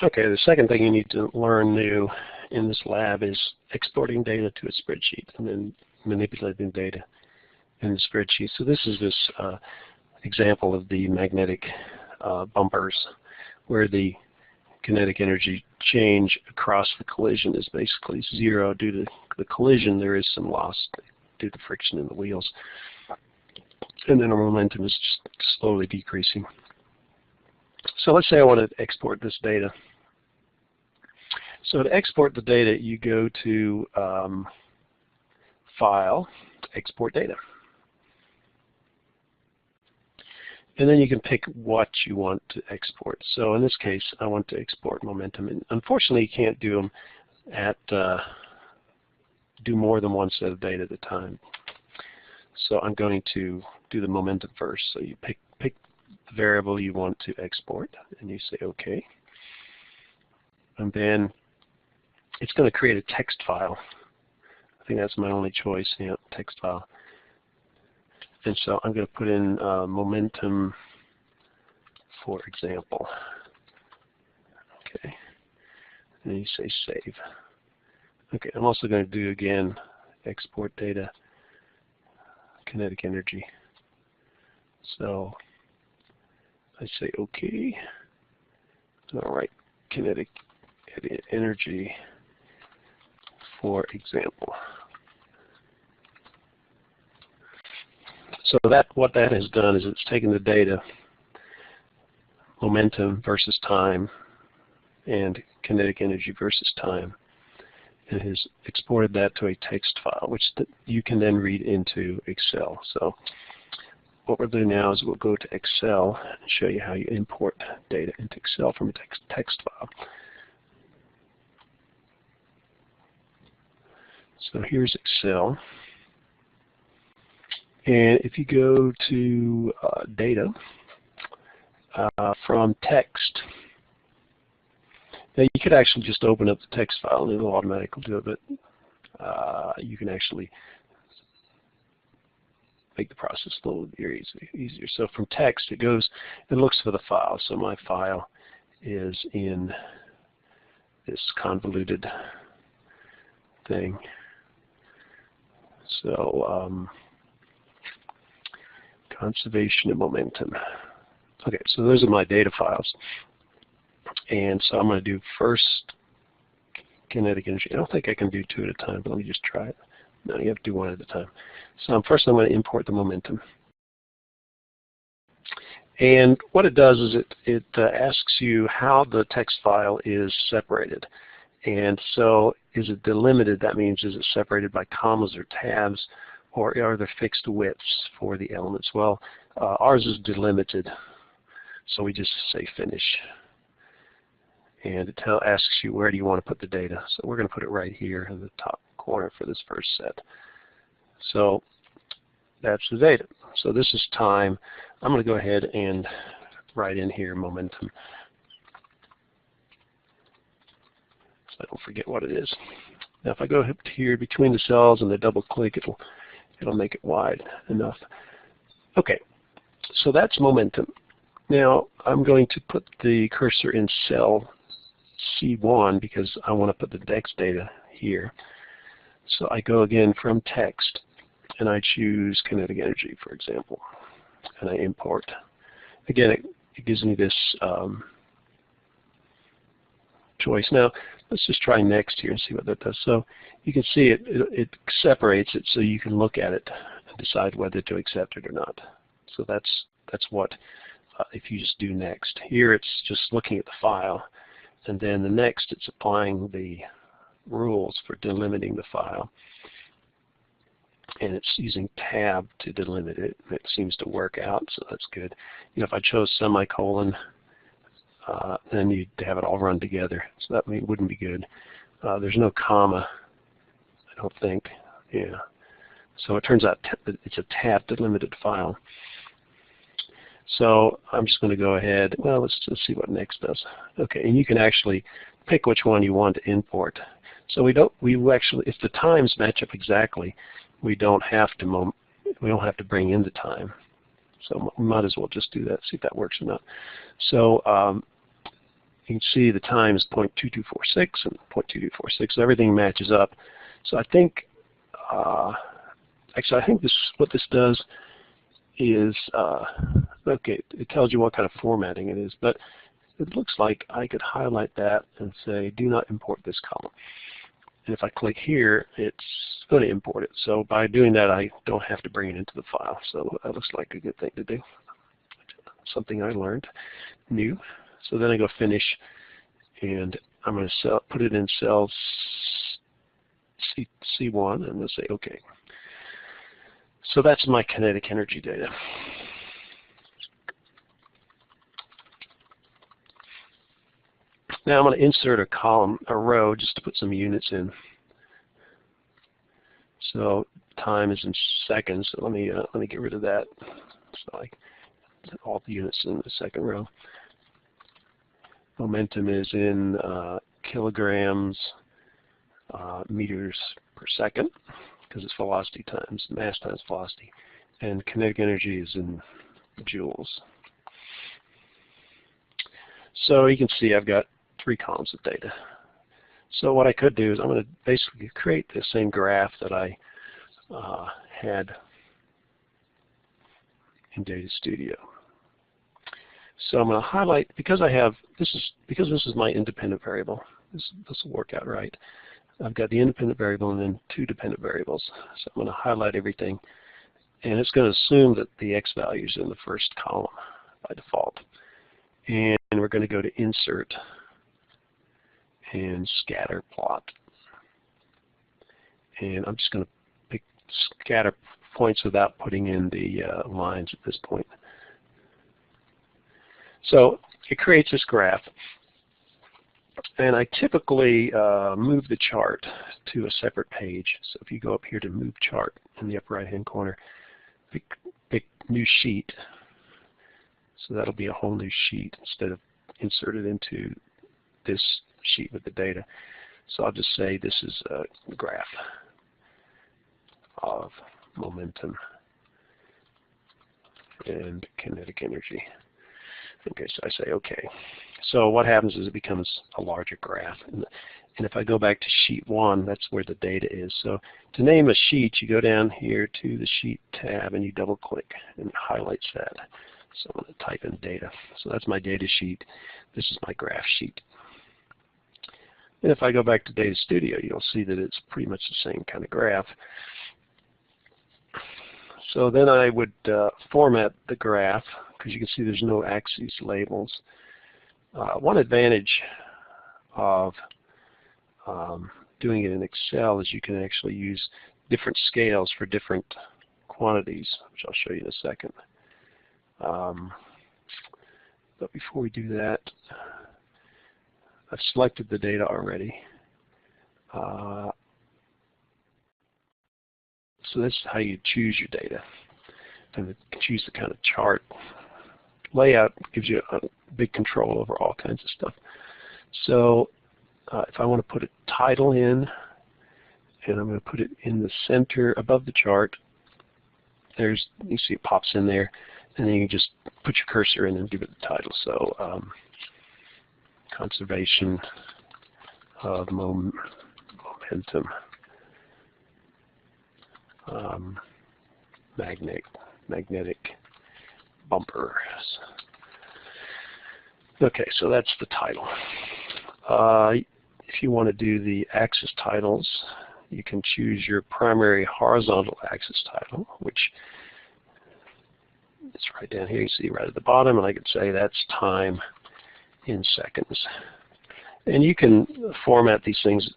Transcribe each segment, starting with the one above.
Okay, the second thing you need to learn new in this lab is exporting data to a spreadsheet and then manipulating data in the spreadsheet. So this is this example of the magnetic bumpers where the kinetic energy change across the collision is basically zero. Due to the collision, there is some loss due to friction in the wheels. And then our momentum is just slowly decreasing. So let's say I want to export this data. So to export the data, you go to File, Export Data. And then you can pick what you want to export. So in this case, I want to export momentum. And unfortunately, you can't do them at do more than one set of data at a time. So I'm going to do the momentum first. So you pick the variable you want to export, and you say OK. And then it's going to create a text file. I think that's my only choice, yeah, text file. And so I'm going to put in momentum, for example. Okay. And you say save. Okay, I'm also going to do again export data, kinetic energy. So I say OK. All right, kinetic energy, for example. So what that has done is it's taken the data, momentum versus time, and kinetic energy versus time, and has exported that to a text file, which you can then read into Excel. So what we'll do now is we'll go to Excel and show you how you import data into Excel from a text file. So here's Excel. And if you go to data from text, now you could actually just open up the text file and it'll automatically do it, but you can actually make the process a little easier. So from text, it looks for the file. So my file is in this convoluted thing. So conservation of momentum. Okay, so those are my data files. And so I'm going to do first kinetic energy. I don't think I can do two at a time, but let me just try it. No, you have to do one at a time. So first I'm going to import the momentum. And what it does is it asks you how the text file is separated. And so is it delimited? That means is it separated by commas or tabs, or are there fixed widths for the elements? Well, ours is delimited, so we just say finish. And it asks you where do you want to put the data. So we're going to put it right here in the top corner for this first set. So that's the data. So this is time. I'm going to go ahead and write in here momentum, so I don't forget what it is. Now if I go up here between the cells and the double click, it'll make it wide enough. Okay, so that's momentum. Now I'm going to put the cursor in cell C1 because I want to put the next data here. So I go again from text and I choose kinetic energy, for example, and I import. Again, it gives me this choice. Now let's just try next here and see what that does. So you can see it separates it so you can look at it and decide whether to accept it or not. So that's what if you just do next. Here it's just looking at the file, and then the next it's applying the rules for delimiting the file. And it's using tab to delimit it. It seems to work out, so that's good. You know, if I chose semicolon, then you'd have it all run together. So that wouldn't be good. There's no comma, I don't think. Yeah. So it turns out it's a tab delimited file. So I'm just going to go ahead. Well, let's see what next does. Okay, and you can actually pick which one you want to import. So we actually, if the times match up exactly, we don't have to bring in the time. So we might as well just do that, see if that works or not. So You can see the time is 0.2246 and 0.2246. So everything matches up. So I think, actually, I think what this does is, okay, it tells you what kind of formatting it is, but it looks like I could highlight that and say, do not import this column. And if I click here, it's going to import it. So by doing that, I don't have to bring it into the file. So that looks like a good thing to do. Something I learned new. So then I go finish, and I'm going to put it in cell C1, and I'm going to say OK. So that's my kinetic energy data. Now I'm going to insert a column, a row, just to put some units in. So time is in seconds. So let me get rid of that. So I all the units in the second row. Momentum is in kilograms, meters per second, because it's velocity times mass times velocity, and kinetic energy is in joules. So you can see I've got 3 columns of data. So what I could do is I'm going to basically create the same graph that I had in Data Studio. So I'm going to highlight, because this is my independent variable. This will work out right. I've got the independent variable and then 2 dependent variables. So I'm going to highlight everything, and it's going to assume that the x value is in the first column by default. And we're going to go to Insert and Scatter Plot. And I'm just going to pick scatter points without putting in the lines at this point. So it creates this graph, and I typically move the chart to a separate page. So if you go up here to Move Chart in the upper right-hand corner, pick New Sheet. So that'll be a whole new sheet instead of inserted into this sheet with the data. So I'll just say this is a graph of momentum and kinetic energy. Okay, so I say OK. So what happens is it becomes a larger graph. And if I go back to Sheet 1, that's where the data is. So to name a sheet, you go down here to the Sheet tab and you double click and it highlights that. So I'm going to type in data. So that's my data sheet. This is my graph sheet. And if I go back to Data Studio, you'll see that it's pretty much the same kind of graph. So then I would format the graph, because you can see there's no axes labels. One advantage of doing it in Excel is you can actually use different scales for different quantities, which I'll show you in a second. But before we do that, I've selected the data already. So this is how you choose your data. And choose the kind of chart. Layout gives you a big control over all kinds of stuff. So if I want to put a title in, and I'm going to put it in the center above the chart, you see it pops in there, and then you can just put your cursor in and give it the title. So conservation of momentum, magnetic bumpers. Okay, so that's the title. If you want to do the axis titles, you can choose your primary horizontal axis title, which is right down here. You see right at the bottom, and I could say that's time in seconds. And you can format these things.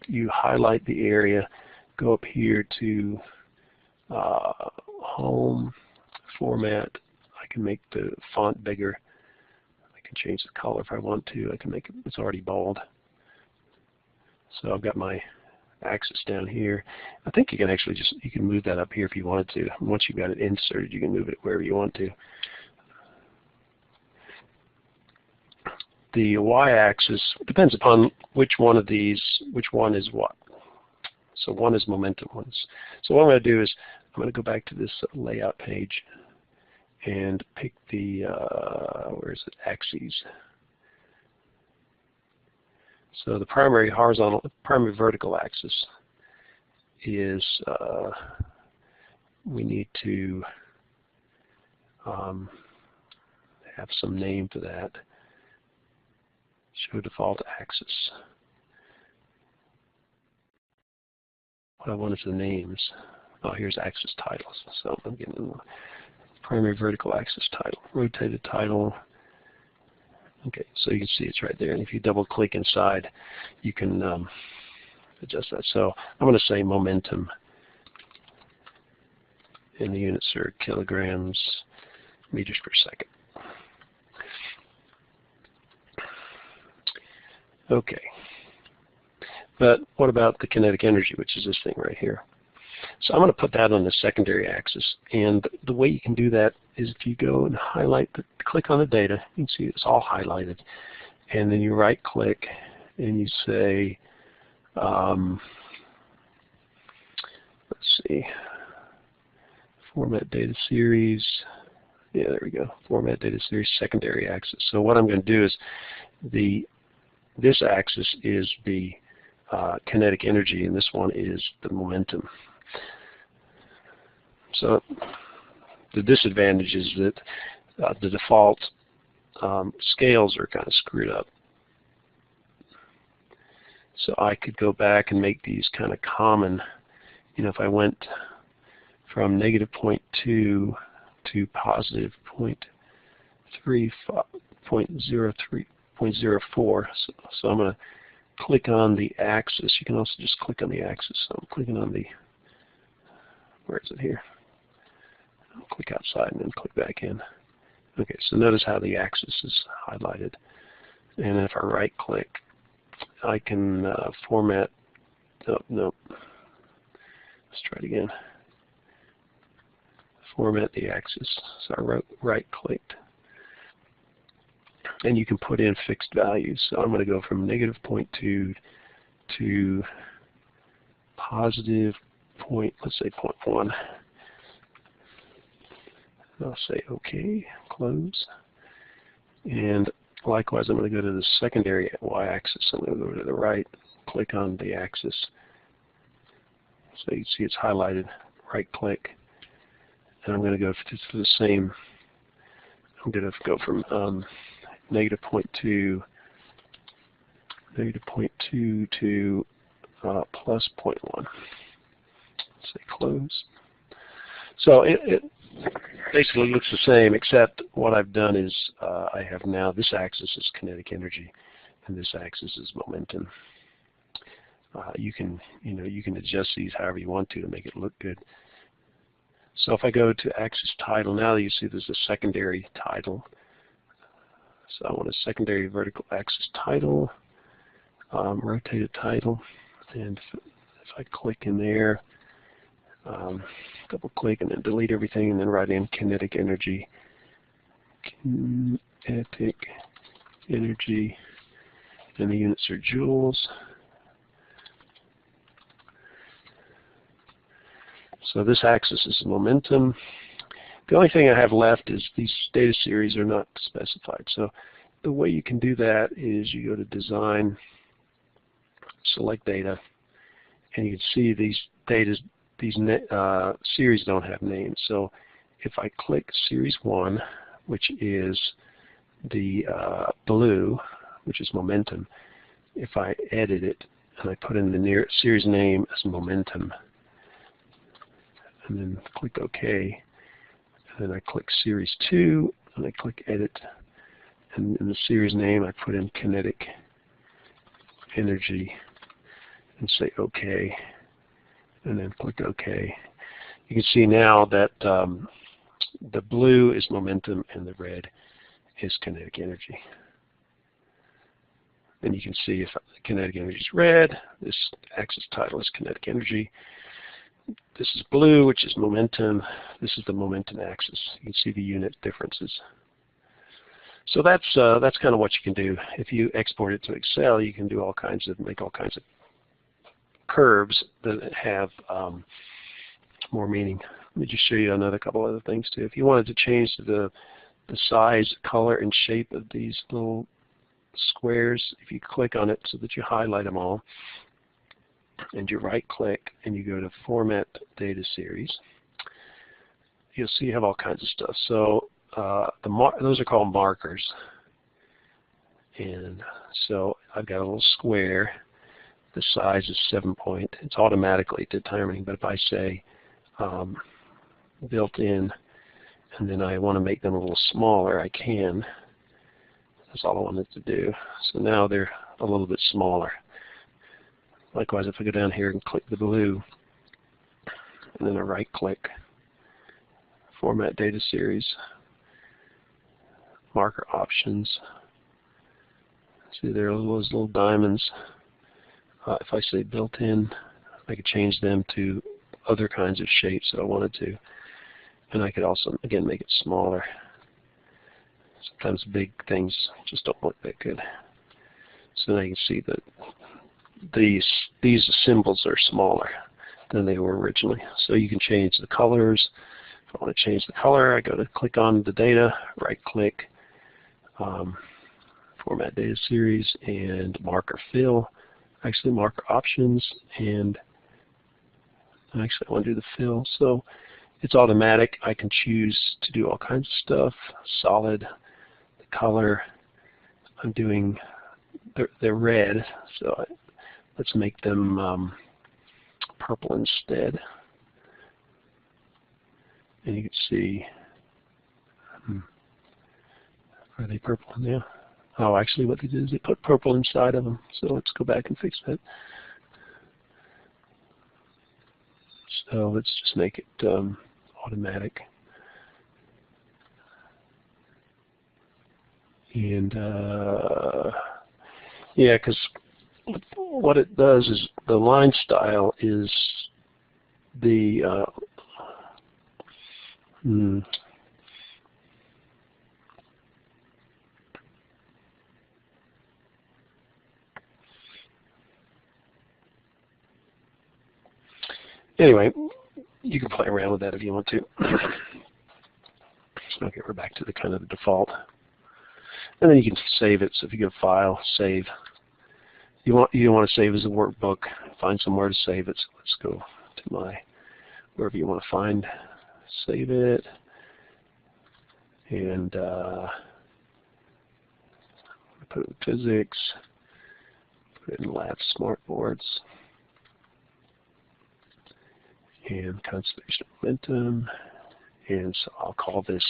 You highlight the area, go up here to Home, Format. I can make the font bigger. I can change the color if I want to. I can make it, it's already bold. So I've got my axis down here. I think you can actually you can move that up here if you wanted to. Once you've got it inserted, you can move it wherever you want to. The y-axis depends upon which one of these, which one is what. So one is momentum ones. So what I'm going to do is I'm going to go back to this layout page and pick the, where is it, axes. So the primary vertical axis is, we need to have some name for that. Show default axis. What I want is the names. Oh, here's axis titles. So I'm getting the primary vertical axis title, rotated title. Okay, so you can see it's right there. And if you double click inside, you can adjust that. So I'm going to say momentum. And the units are kilograms, meters per second. Okay. But what about the kinetic energy, which is this thing right here? So I'm going to put that on the secondary axis. And the way you can do that is if you go and click on the data, you can see it's all highlighted. And then you right click and you say, let's see, format data series. Yeah, there we go. Format data series, secondary axis. So what I'm going to do is this axis is the kinetic energy, and this one is the momentum. So the disadvantage is that the default scales are kind of screwed up. So I could go back and make these kind of common. You know, if I went from negative 0.2 to positive 0.04. So I'm going to click on the axis. You can also just click on the axis. So I'm clicking on the, where is it here? I'll click outside and then click back in. Okay, so notice how the axis is highlighted. And if I right click, I can format, no, let's try it again. Format the axis. So I right clicked. And you can put in fixed values. So I'm going to go from negative 0.2 to positive let's say 0.1. I'll say OK, close. And likewise, I'm going to go to the secondary y-axis. I'm going to go to the right, click on the axis. So you see it's highlighted. Right click. And I'm going to go to the same. I'm going to go from negative 0.2 to plus 0.1. Say close. So it basically looks the same, except what I've done is I have now this axis is kinetic energy, and this axis is momentum. You can adjust these however you want to make it look good. So if I go to axis title, now you see there's a secondary title. So I want a secondary vertical axis title, rotated title, and if I click in there, double click and then delete everything and then write in kinetic energy. Kinetic energy, and the units are joules. So this axis is momentum. The only thing I have left is these data series are not specified. So the way you can do that is you go to Design, select Data, and you can see these series don't have names. So if I click Series 1, which is the blue, which is momentum, if I edit it and I put in the series name as momentum, and then click OK, and then I click Series 2, and I click Edit, and in the series name I put in kinetic energy, and say OK, and then click OK. You can see now that the blue is momentum and the red is kinetic energy. And you can see if kinetic energy is red, this axis title is kinetic energy. This is blue, which is momentum. This is the momentum axis. You can see the unit differences. So that's kind of what you can do. If you export it to Excel, you can do make all kinds of curves that have more meaning. Let me just show you another couple other things too. If you wanted to change the size, color, and shape of these little squares, if you click on it so that you highlight them all, and you right click and you go to Format Data Series, you'll see you have all kinds of stuff. So those are called markers. And so I've got a little square. The size is 7 point. It's automatically determining, but if I say built in, and then I want to make them a little smaller, I can. That's all I wanted to do. So now they're a little bit smaller. Likewise, if I go down here and click the blue, and then I right click, Format Data Series, Marker Options. See, there are those little diamonds. If I say built in, I could change them to other kinds of shapes that I wanted to. And I could also, again, make it smaller. Sometimes big things just don't look that good. So now you can see that these symbols are smaller than they were originally. So you can change the colors. If I want to change the color, I go to click on the data, right click, Format Data Series, and Marker Fill. Actually, Marker Options, and actually I want to do the fill. So it's automatic. I can choose to do all kinds of stuff. Solid, the color. I'm doing, they're red, so let's make them purple instead. And you can see, are they purple now? Oh, actually what they did is they put purple inside of them. So let's go back and fix that. So let's just make it automatic. And yeah, because what it does is the line style is the anyway, you can play around with that if you want to. Okay, we're back to the kind of the default. And then you can save it. So if you go File, Save. You want to save as a workbook. Find somewhere to save it. So let's go to my wherever you want to find. Save it. And put it in Physics. Put it in Lab Smartboards. And Conservation of Momentum. And so I'll call this,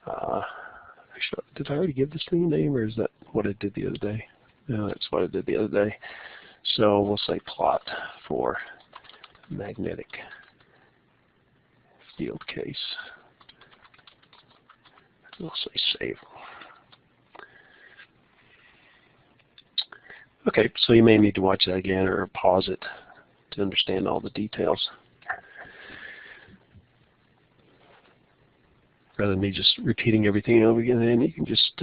actually, did I already give this thing a name, or is that what I did the other day? No, that's what I did the other day. So we'll say plot for magnetic field case. We'll say save. Okay, so you may need to watch that again or pause it to understand all the details. Rather than me just repeating everything over again, and you can just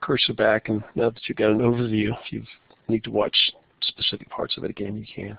cursor back, and now that you've got an overview, if you need to watch specific parts of it again, you can.